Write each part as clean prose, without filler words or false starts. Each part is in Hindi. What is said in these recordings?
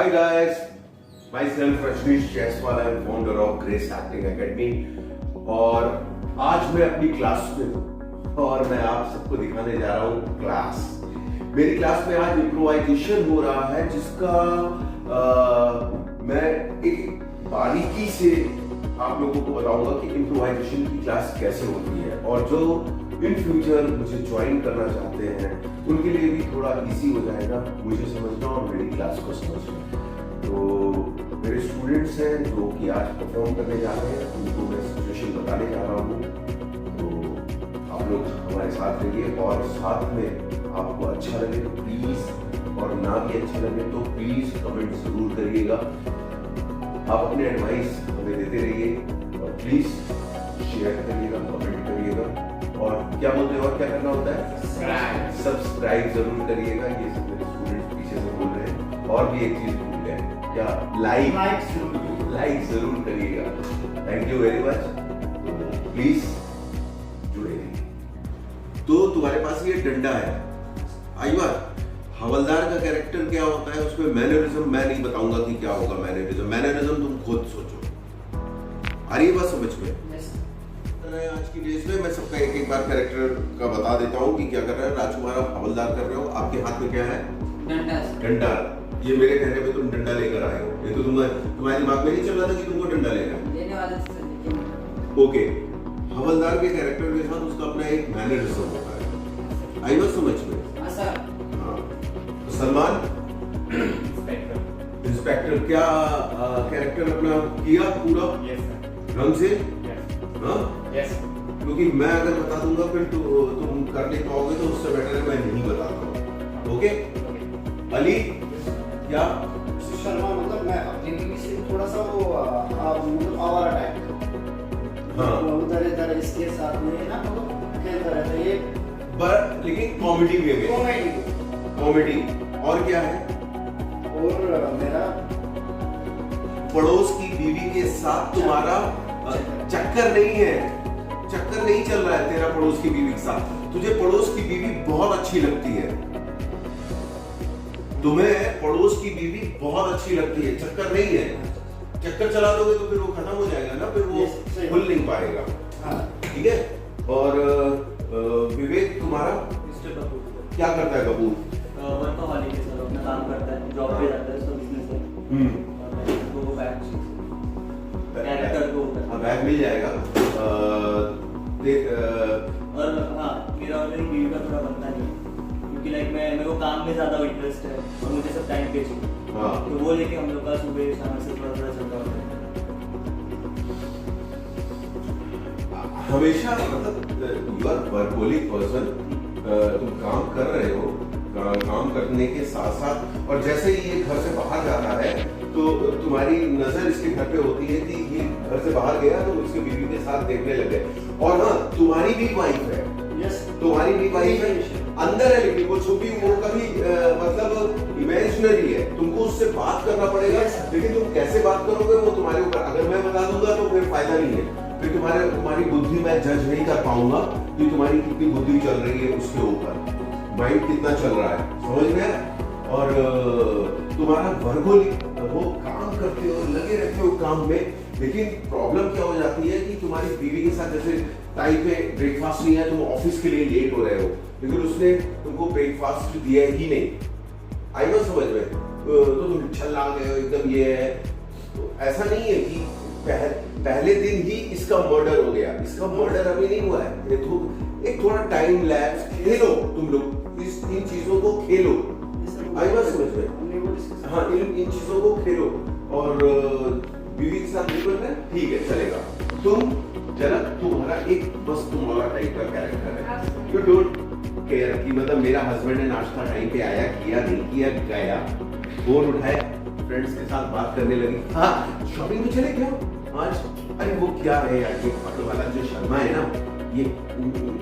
Hi guys, myself Rajneesh Jaiswal, I am founder of Grace Acting Academy और आज मैं अपनी क्लास में हूँ और मैं आप सबको दिखाने जा रहा हूँ क्लास। मेरी क्लास में आज इम्प्रोवाइजेशन हो रहा है जिसका मैं एक बारीकी से आप लोगों को बताऊंगा कि इम्प्रोवाइजेशन की क्लास कैसे होती है और जो इन फ्यूचर मुझे ज्वाइन करना चाहते हैं उनके लिए भी थोड़ा इजी हो जाएगा मुझे समझना और मेरी क्लास को समझना। तो मेरे स्टूडेंट्स हैं जो कि आज परफॉर्म करने जा रहे हैं, उनको मैं सिचुएशन बताने जा रहा हूँ। तो आप लोग हमारे साथ रहिए और साथ में आपको अच्छा लगे तो प्लीज, और ना भी अच्छा लगे तो प्लीज कमेंट जरूर करिएगा। आप अपने एडवाइस हमें देते रहिए और प्लीज शेयर करिएगा, कमेंट करिएगा और क्या बोलते हैं और क्या करना होता है, सब्सक्राइब जरूर करिएगा। ये सब मेरे स्टूडेंट्स पीछे से बोल रहे हैं। और भी एक चीज भूल गए, क्या लाइक जरूर करिएगा। Thank you very much. तो प्लीज जुड़े रहिए। तो तुम्हारे पास ये डंडा है, आइए। हवलदार का कैरेक्टर क्या होता है, उसमें मैनरिज्म मैं नहीं बताऊंगा कि क्या होगा। मैनरिज्म तुम खुद सोचो। आ रही है बात समझ में? आज की डेज में मैं सबका एक बार कैरेक्टर का बता देता हूँ कि क्या कर रहा है। राजकुमार आप हवलदार कर रहे हो, आपके हाथ में क्या है? डंडा। ये मेरे कहने पे तुम डंडा लेकर आए हो, ये तो तुम्हारे दिमाग में नहीं चल रहा था कि तुमको डंडा लेना है। ओके, हवलदार के कैरेक्टर के साथ उसका अपना एक मैनरिज्म होता है। आई बात समझ में? सलमान इंस्पेक्टर क्या कैरेक्टर अपना किया पूरा ढंग से? क्योंकि मैं अगर बता दूंगा फिर तो तुम कर नहीं पाओगे, तो उससे बेटर है मैं नहीं बताता हूँ। ओके? अली क्या? शर्मा मतलब मैं अपनी टीवी से थोड़ा सा वो मतलब आवारा टाइप। हाँ, उधर इधर इसके साथ में ना मतलब खेलता रहता है ये, पर लेकिन कॉमेडी वे में। कॉमेडी। और क्या है? और मेरा पड़ोस की बीवी के साथ तुम्हारा चक्कर नहीं है, चक्कर नहीं चल रहा है तेरा पड़ोस की बीवी के साथ। तुझे पड़ोस की बीवी बहुत अच्छी लगती है, तुम्हें पड़ोस की बीवी बहुत अच्छी लगती है, चक्कर नहीं है। चक्कर चला दोगे तो फिर वो खत्म हो जाएगा ना, फिर वो खुल नहीं पाएगा। ठीक है? और विवेक तुम्हारा क्या करता है? कपूर वर्कहॉलिक है सर, अपना काम करता है, जॉब पे जाता है, सब बिजनेस है। तो कैरेक्टर को बैग मिल जाएगा। और हाँ, मेरा और मेरी बीवी का थोड़ा बनता नहीं है क्योंकि लाइक मेरे को काम में ज्यादा इंटरेस्ट है और मुझे सब टाइम पे चाहिए। तो वो लेके हम लोग का सुबह शाम से थोड़ा थोड़ा चलता होता है। हमेशा मतलब यू आर वर्कहोलिक पर्सन, तुम काम कर रहे हो, काम करने के साथ साथ, और जैसे ही ये घर से बाहर जाता है तो तुम्हारी नजर इसके घर पे होती है कि ये घर से बाहर गया तो उसके बीवी के साथ देखने लगे। और हाँ, तुम्हारी भी वाइफ है। तुम्हारी भी वाइफ है, अंदर है लेकिन वो छुपी, वो कभी मतलब इमेजिनरी है। तुमको उससे बात करना पड़ेगा, लेकिन तुम कैसे बात करोगे वो तुम्हारे ऊपर। अगर मैं बता दूंगा तो फिर फायदा नहीं है, फिर तुम्हारी बुद्धि मैं जज नहीं कर पाऊंगा कि तुम्हारी कितनी बुद्धि चल रही है, उसके ऊपर माइंड कितना चल रहा है, समझ में? और तुम्हारा वर्गोलिक, वो काम करते हो, लगे रहते हो काम में, लेकिन प्रॉब्लम क्या हो जाती है कि तुम्हारी बीवी के साथ जैसे टाइम पे ब्रेकफास्ट नहीं है, तुम ऑफिस के लिए लेट हो रहे हो, लेकिन उसने तुमको ब्रेकफास्ट दिया ही नहीं। आई बात समझ में? तो तुम छल्ला गए हो एकदम। ये है तो ऐसा नहीं है कि पहले दिन ही इसका मर्डर हो गया। इसका मर्डर अभी नहीं हुआ है। एक थोड़ा टाइम लैप्स, खेलो तुम लोग इन चीजों को, खेलो। आई बात समझ में? हाँ, इन चीजों को खेलो। और बीवी के साथ नहीं करना है, ठीक है, चलेगा। तुम जरा तुम्हारा एक बस तुम वाला टाइप का कैरेक्टर है, यू डोंट केयर कि मतलब मेरा हस्बैंड ने नाश्ता टाइम पे आया, किया नहीं किया, गया, फोन उठाया, फ्रेंड्स के साथ बात करने लगी। हाँ, शॉपिंग में चले क्या आज? अरे वो क्या है यार, ये ऑटो वाला जो शर्मा है ना, ये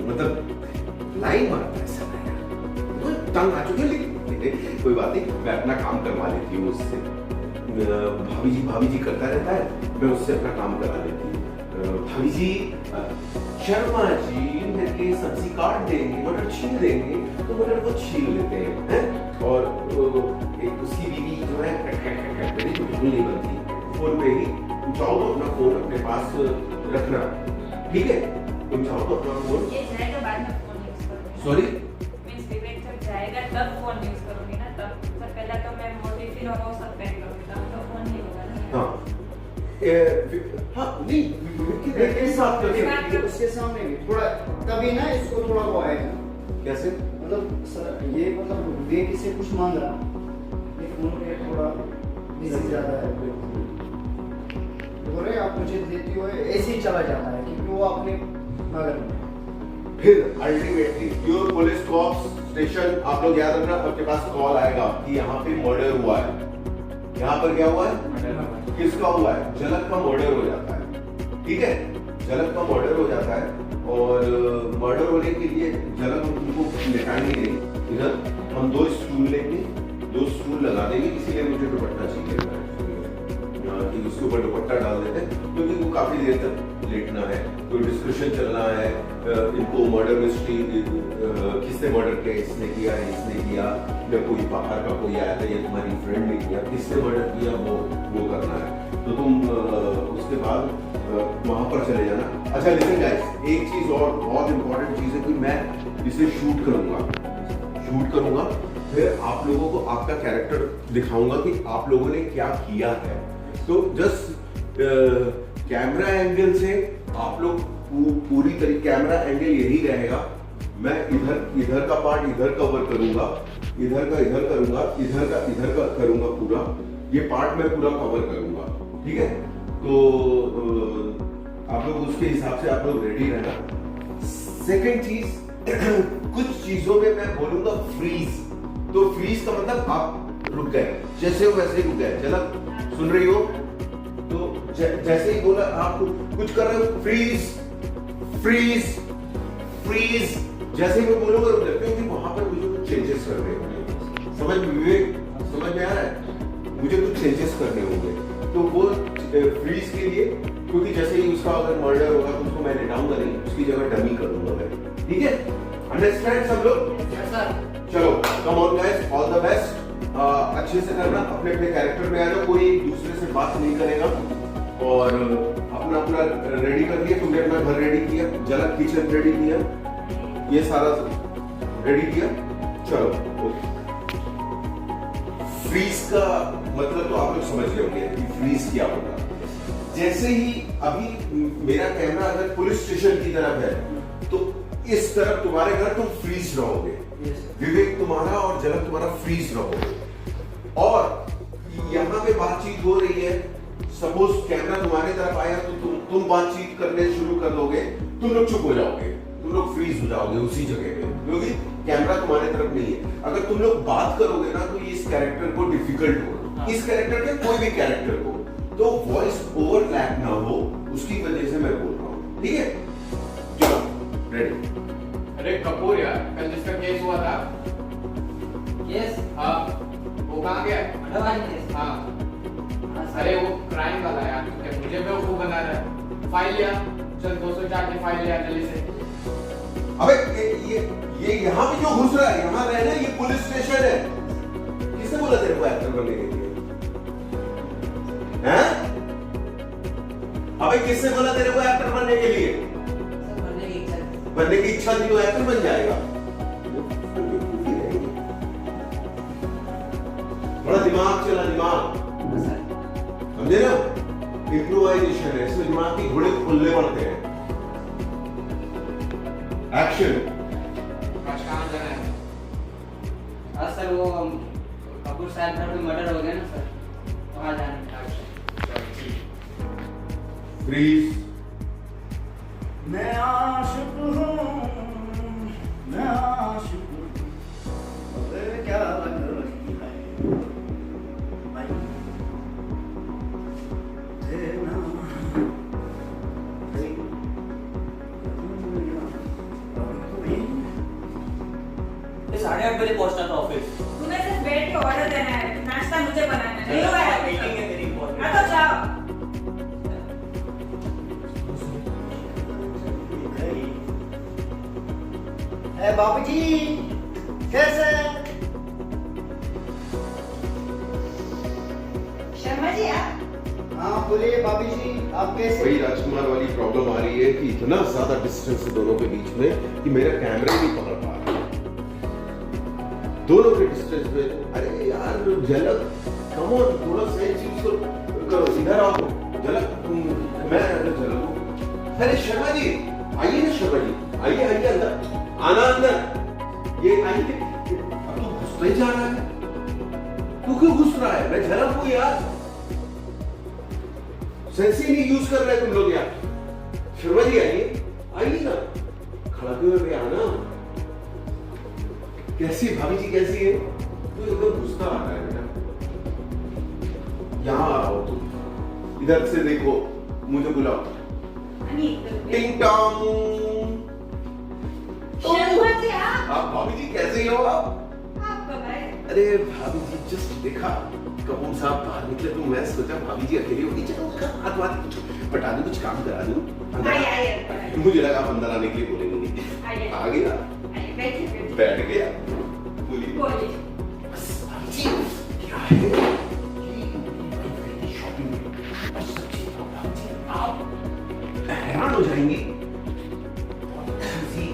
मतलब लाइन मारता है सब यार, तंग आ चुके। लेकिन कोई बात नहीं, मैं अपना काम करवा लेती हूँ उससे। भाभी जी करता रहता है, मैं उससे अपना काम करा लेती हूँ। भाभी जी, शर्मा जी मेरे लिए सब्जी काट देंगे, मटर छील देंगे, तो मटर को छील लेते हैं। और एक उसकी बीवी जो है मेरी तो बिल्कुल नहीं बनती। फोन पे ही तुम चाहो तो अपना फोन अपने पास रखना, ठीक है? तुम चाहो तो अपना फोन ये जाएगा बाद में फोन यूज करूंगी। सॉरी मींस विवेक जब जाएगा तब फोन यूज करूंगी ना, तब सर पहले तो मैं मोटिफिन और वो सब पैक करूंगी, तब तो फोन नहीं होगा ना। हाँ हाँ नहीं विवेक के साथ कर सकती है। उसके सामने भी थोड़ा तभी ना इसको थोड़ा वो आएगा। कैसे? मतलब सर ये मतलब वे किसी कुछ मांग रहा, ये फोन पे थोड़ा बिजी ज्यादा है। बोल रहे आप मुझे देती हो, ऐसे ही चला जाता है क्योंकि वो अपने मगर में। फिर ultimately pure police cops station, आप लोग याद रखना, आपके पास कॉल आएगा कि यहाँ पे मर्डर हुआ है। यहाँ पर क्या हुआ है? किसका हुआ है? झलक का मर्डर हो जाता है, ठीक है? झलक का मर्डर हो जाता है और मर्डर होने के लिए झलक उनको लिटाएंगे नहीं, इधर हम 2 स्टूल लेंगे, 2 स्टूल लगा देंगे। इसीलिए मुझे दुपट्टा चाहिए कि उसके ऊपर दुपट्टा डाल देते हैं क्योंकि वो काफी देर तक लेटना है, कोई डिस्कशन चलना है, इनको मर्डर मिस्ट्री, किसने मर्डर किया, इसने किया, इसने किया, या कोई बाहर का कोई आया था, ये तुम्हारी फ्रेंड ने किया, किसने मर्डर किया, वो करना है। तो तुम उसके बाद वहां पर चले जाना। अच्छा लिसन गाइस, एक चीज और बहुत इंपॉर्टेंट चीज है कि मैं इसे शूट करूंगा, फिर आप लोगों को आपका कैरेक्टर दिखाऊंगा कि आप लोगों ने क्या किया है। तो जस्ट कैमरा एंगल से आप लोग पूरी तरीके, कैमरा एंगल यही रहेगा, मैं इधर का पार्ट इधर कवर करूंगा, इधर का इधर करूंगा, इधर का करूंगा, पूरा ये पार्ट मैं पूरा कवर करूंगा, ठीक है? तो आप लोग उसके हिसाब से आप लोग रेडी रहना। सेकंड चीज, कुछ चीजों में मैं बोलूंगा फ्रीज, तो फ्रीज का मतलब आप रुक गए, जैसे हो वैसे रुक गए। झलक सुन रही हो? तो जैसे ही बोला आप कुछ कर रहे हो, फ्रीज, जैसे ही मैं बोलूंगा रुक जाए, क्योंकि वहां पर मुझे कुछ चेंजेस करने होंगे। समझ में आ रहा है? मुझे कुछ चेंजेस करने होंगे, तो वो फ्रीज के लिए, क्योंकि जैसे ही उसका अगर मर्डर होगा तो उसको मैं लेटाऊंगा नहीं, उसकी जगह डमी कर दूंगा मैं, ठीक है? अंडरस्टैंड सब लोग? चलो come on guys, all the best. अच्छे से करना, अपने अपने कैरेक्टर में आ जाओ, कोई एक दूसरे से बात नहीं करेगा, और अपना रेडी कर लिया। तुमने अपना घर रेडी किया, झलक किचन रेडी किया, ये सारा रेडी किया, चलो ओके। फ्रीज का मतलब तो आप लोग समझ गए होंगे कि फ्रीज क्या होगा। जैसे ही अभी मेरा कैमरा अगर पुलिस स्टेशन की तरफ है, तो इस तरफ तुम्हारे घर तुम फ्रीज रहोगे, विवेक तुम्हारा और झलक तुम्हारा फ्रीज रहोगे, और यहाँ पे बातचीत हो रही है। सपोज कैमरा तुम्हारी तरफ आया तो तुम बातचीत करने शुरू कर दोगे, तुम लोग चुप हो जाओगे, तुम लोग फ्रीज हो जाओगे उसी जगह पे, क्योंकि कैमरा तुम्हारे तरफ नहीं है। अगर तुम लोग बात करोगे ना, तो इस कैरेक्टर को डिफिकल्ट होगा, इस कैरेक्टर के कोई भी कैरेक्टर को, तो वॉइस ओवरलैप ना हो, उसकी वजह से मैं बोल रहा हूँ, ठीक है? चलो रेडी। अरे कपूर यार, कल जिसका केस हुआ था, यस, हाँ, वो कहाँ गया? हाँ, अरे वो क्राइम वाला यार, क्या मुझे बेवकूफ बना रहा है? फाइल लिया, चल 204 की फाइल लिया जल्दी से। अबे ये यहाँ पे जो घुस रहा है, यहाँ रहना, ये पुलिस स्टेशन है। किसने बोला तेरे को एक्टर बनने के लिए? हैं? अबे किसने बोला तेरे को एक्टर बनने के लिए? बनने की इच्छा थी तो एक्टर बन जाएगा। थोड़ा दिमाग चला, दिमाग समझे ना? इम्प्रोवाइजेशन है, इसमें दिमाग की घोड़े खुलने पड़ते हैं। एक्शन। आज कहाँ जाना है? हाँ सर, वो कपूर साहब घर में मर्डर हो गया ना सर, वहाँ जाना है। फ्रीज। मैं आशिक हूँ, मैं आशिक हूँ, अबे क्या लग रही है भाई, देना ये 8:30 बजे पहुंचना था ऑफिस। तुम्हें सिर्फ बैठ के ऑर्डर देना है, नाश्ता मुझे बनाना है, नहीं हुआ है? मीटिंग है मेरी इंपॉर्टेंट। हाँ तो जाओ। बाबू जी कैसे? हाँ बोलिए भाभी जी, आप कैसे? वही राजकुमार वाली प्रॉब्लम आ रही है कि इतना ज्यादा डिस्टेंस है दोनों के बीच में कि मेरा कैमरा ही नहीं पकड़ पा रहा। दोनों के डिस्टेंस पे, अरे यार झलक, कम ऑन, थोड़ा सही चीज करो, इधर आओ झलक, मैं झलक हूँ। अरे शर्मा जी आइए ना, शर्मा जी आइए, आइए अंदर, आना अंदर, ये आइए। अब तू घुसता ही जा रहा है, तू क्यों घुस रहा है? मैं झलक हूँ यार, सेंस ही नहीं यूज कर रहे तुम लोग यार। शर्मा जी आइए, आइए ना, खड़ा क्यों हो गया ना? कैसी भाभी जी कैसी है? तू एकदम गुस्सा आ रहा है बेटा, यहाँ आओ तुम, इधर से देखो, मुझे बुलाओ। टिंग टोंग। शर्मा जी आप भाभी जी कैसे हो आप? कब आए? अरे भाभी जी जस्ट देखा कपूर साहब बाहर निकले तो मैं सोचा भाभी जी अकेली होगी, चलो उनका हाथ वाथ कुछ बता दूं, कुछ काम करा दूं। अंदर आइए। मुझे लगा आप अंदर आने के लिए बोलेंगे। आइए। आ गया, बैठिए। बैठ गया, बोलिए। बोलिए। भाभी जी क्या है ये शॉपिंग में? बस सच्ची बताओ भाभी जी, आप हैरान हो जाएंगी। बहुत अच्छी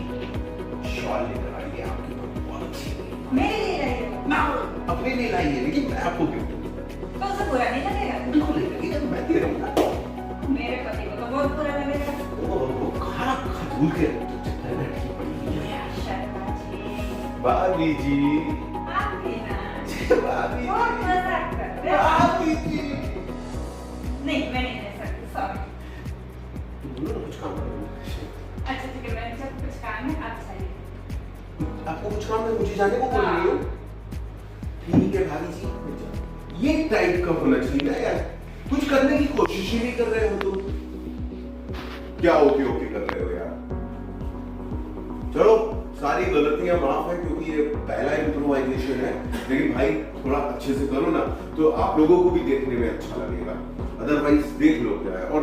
शॉल लेकर आई है आपके पास, बहुत अच्छी मेरे लिए रही है। ना, अपने लिए लाई है, लेकिन मैं आपको गिफ्ट तो उसे बुरा नहीं लगेगा? बिल्कुल नहीं लगेगा, मैं दे रहा हूँ ना। मेरे पति को तो बहुत बुरा लगेगा। वो कहाँ खजूल के चक्कर में अटकी पड़ी है। शर्मा जी, भाभी जी, आप भी ना भाभी बहुत जी, मजाक कर रहे हो। भाभी जी। नहीं, मैं नहीं दे सकती, सॉरी। तुम बोलो ना कुछ काम करो। अच्छा ठीक है, मैं जब कुछ काम है आप चाहिए। आपको कुछ काम है, मुझे जाने को बोल रही हो? ठीक है भाभी जी, ये टाइप का होना चाहिए ना यार, कुछ करने की कोशिश ही नहीं कर रहे हो तुम। क्या ओके ओके कर रहे हो यार? चलो सारी गलतियां माफ है क्योंकि ये पहला इम्प्रोवाइजेशन है, लेकिन भाई थोड़ा अच्छे से करो ना तो आप लोगों को भी देखने में अच्छा लगेगा। अदरवाइज देख लो क्या है, और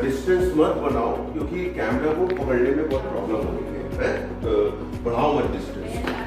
डिस्टेंस मत बनाओ क्योंकि कैमरा को पकड़ने में बहुत प्रॉब्लम हो रही है, बढ़ाओ मत डिस्टेंस।